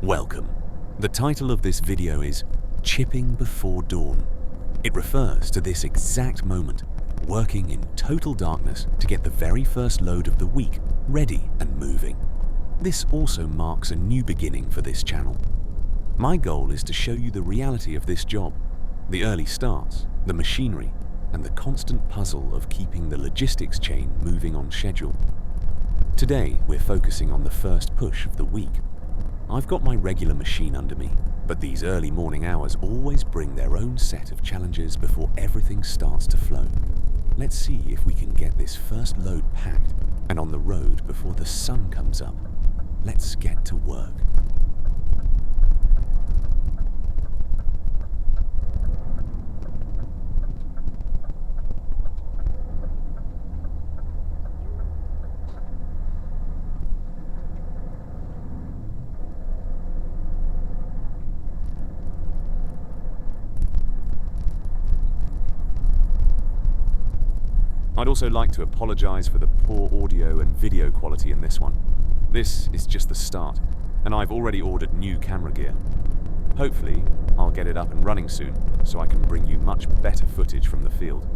Welcome. The title of this video is Chipping Before Dawn. It refers to this exact moment, working in total darkness to get the very first load of the week ready and moving. This also marks a new beginning for this channel. My goal is to show you the reality of this job, the early starts, the machinery, and the constant puzzle of keeping the logistics chain moving on schedule. Today, we're focusing on the first push of the week. I've got my regular machine under me, but these early morning hours always bring their own set of challenges before everything starts to flow. Let's see if we can get this first load packed and on the road before the sun comes up. Let's get to work. I'd also like to apologize for the poor audio and video quality in this one. This is just the start, and I've already ordered new camera gear. Hopefully, I'll get it up and running soon, so I can bring you much better footage from the field.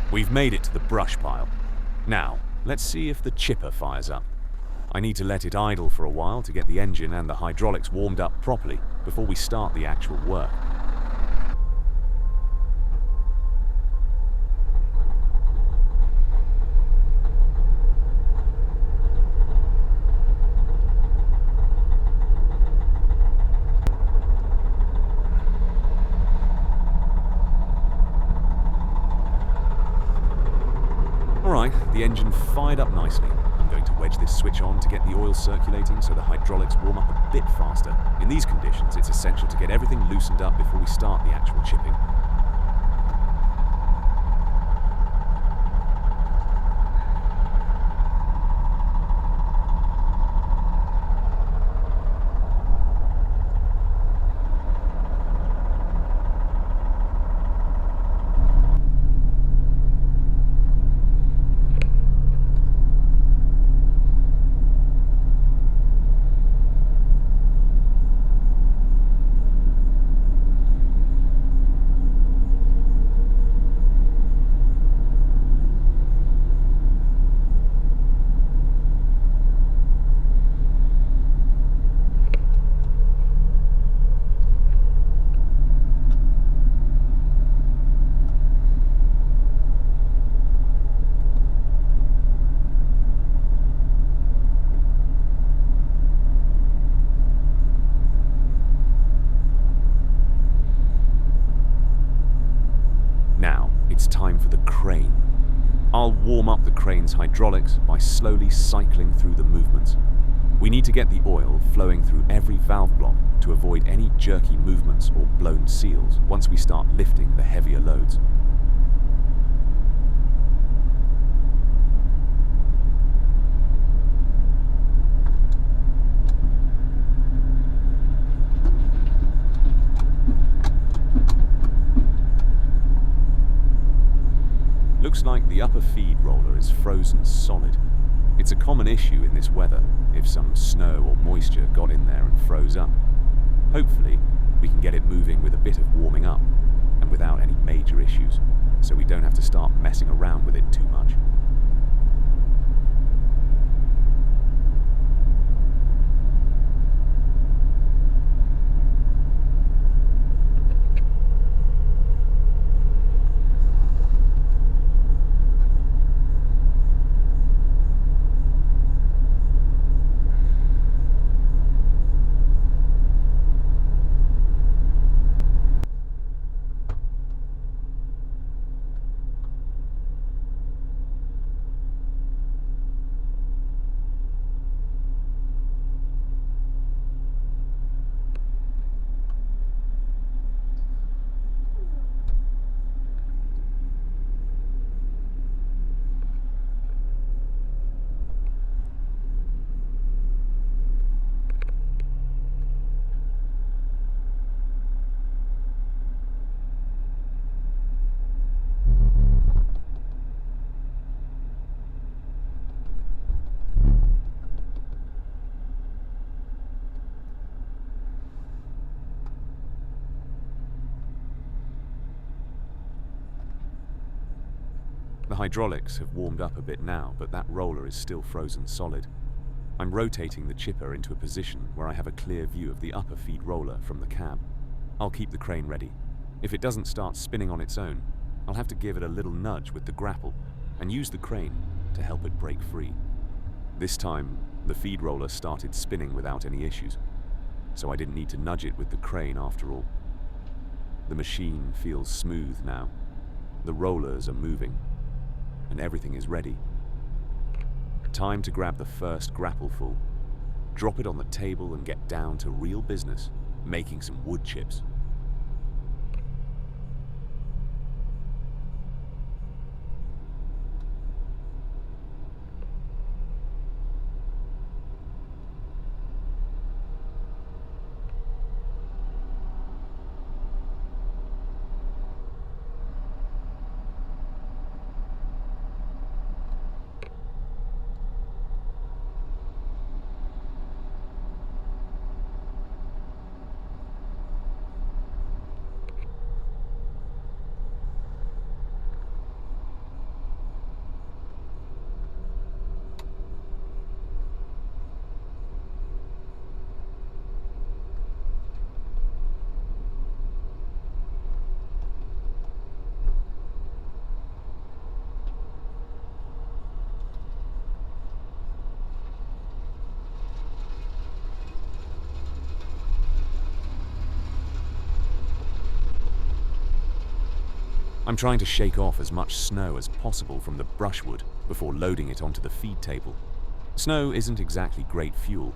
We've made it to the brush pile. Now, let's see if the chipper fires up. I need to let it idle for a while to get the engine and the hydraulics warmed up properly before we start the actual work. Alright, the engine fired up nicely. I'm going to wedge this switch on to get the oil circulating so the hydraulics warm up a bit faster. In these conditions, it's essential to get everything loosened up before we start the actual chipping. It's time for the crane. I'll warm up the crane's hydraulics by slowly cycling through the movements. We need to get the oil flowing through every valve block to avoid any jerky movements or blown seals once we start lifting the heavier loads. Looks like the upper feed roller is frozen solid. It's a common issue in this weather if some snow or moisture got in there and froze up. Hopefully, we can get it moving with a bit of warming up and without any major issues, so we don't have to start messing around with it too much. The hydraulics have warmed up a bit now, but that roller is still frozen solid. I'm rotating the chipper into a position where I have a clear view of the upper feed roller from the cab. I'll keep the crane ready. If it doesn't start spinning on its own, I'll have to give it a little nudge with the grapple and use the crane to help it break free. This time, the feed roller started spinning without any issues, so I didn't need to nudge it with the crane after all. The machine feels smooth now. The rollers are moving, and everything is ready. Time to grab the first grappleful, drop it on the table and get down to real business, making some wood chips. I'm trying to shake off as much snow as possible from the brushwood before loading it onto the feed table. Snow isn't exactly great fuel,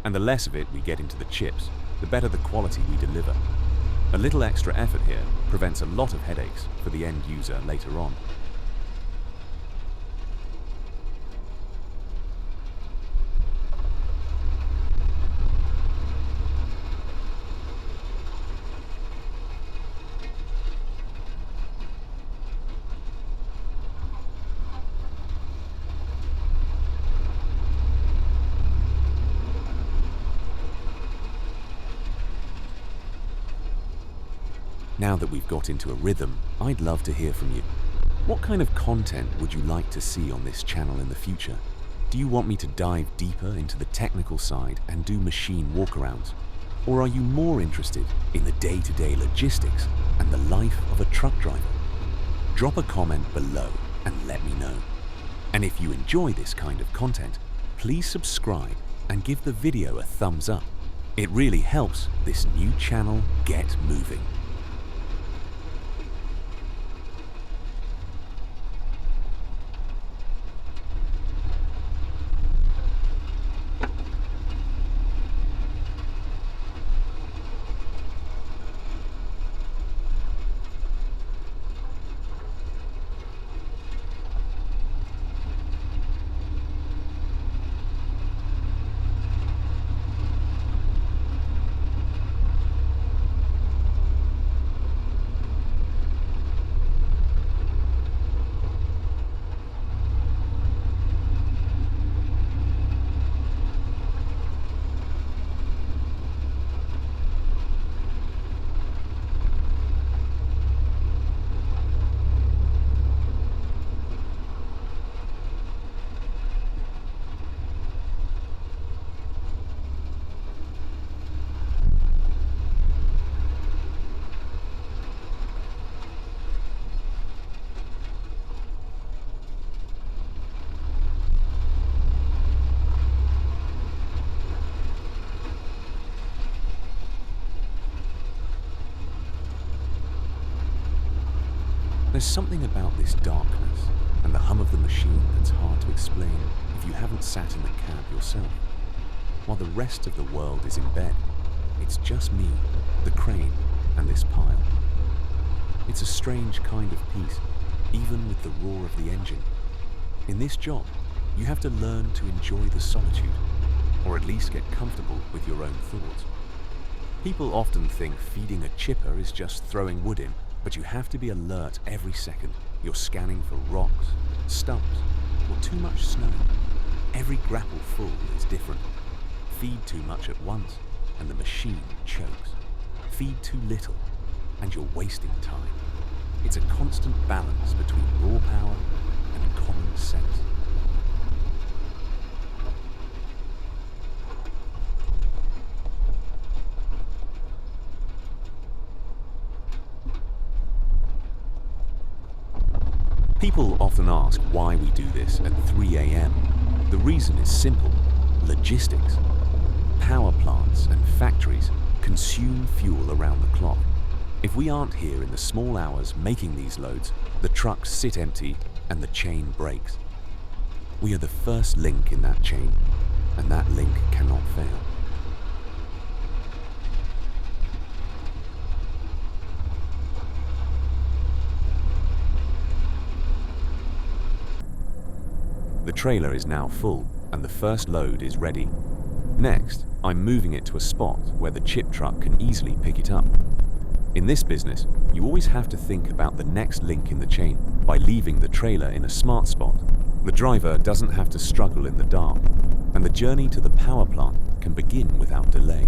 and the less of it we get into the chips, the better the quality we deliver. A little extra effort here prevents a lot of headaches for the end user later on. Now that we've got into a rhythm, I'd love to hear from you. What kind of content would you like to see on this channel in the future? Do you want me to dive deeper into the technical side and do machine walkarounds? Or are you more interested in the day-to-day logistics and the life of a truck driver? Drop a comment below and let me know. And if you enjoy this kind of content, please subscribe and give the video a thumbs up. It really helps this new channel get moving. There's something about this darkness and the hum of the machine that's hard to explain if you haven't sat in the cab yourself. While the rest of the world is in bed, it's just me, the crane, and this pile. It's a strange kind of peace, even with the roar of the engine. In this job, you have to learn to enjoy the solitude, or at least get comfortable with your own thoughts. People often think feeding a chipper is just throwing wood in, but you have to be alert every second. You're scanning for rocks, stumps, or too much snow. Every grapple full is different. Feed too much at once, and the machine chokes. Feed too little, and you're wasting time. It's a constant balance between raw power and common sense. People often ask why we do this at 3 a.m. The reason is simple: logistics. Power plants and factories consume fuel around the clock. If we aren't here in the small hours making these loads, the trucks sit empty and the chain breaks. We are the first link in that chain, and that link cannot fail. The trailer is now full, and the first load is ready. Next, I'm moving it to a spot where the chip truck can easily pick it up. In this business, you always have to think about the next link in the chain by leaving the trailer in a smart spot. The driver doesn't have to struggle in the dark, and the journey to the power plant can begin without delay.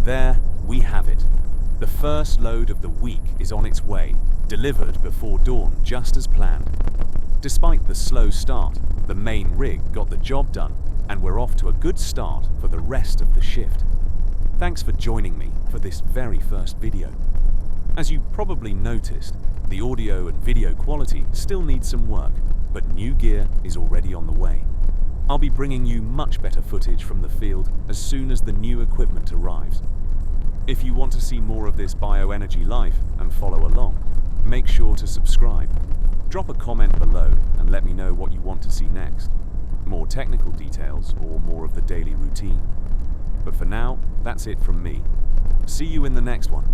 There we have it. The first load of the week is on its way, delivered before dawn, just as planned. Despite the slow start, the main rig got the job done, and we're off to a good start for the rest of the shift. Thanks for joining me for this very first video. As you probably noticed, the audio and video quality still needs some work, but new gear is already on the way. I'll be bringing you much better footage from the field as soon as the new equipment arrives. If you want to see more of this bioenergy life and follow along, make sure to subscribe. Drop a comment below and let me know what you want to see next. More technical details or more of the daily routine. But for now, that's it from me. See you in the next one.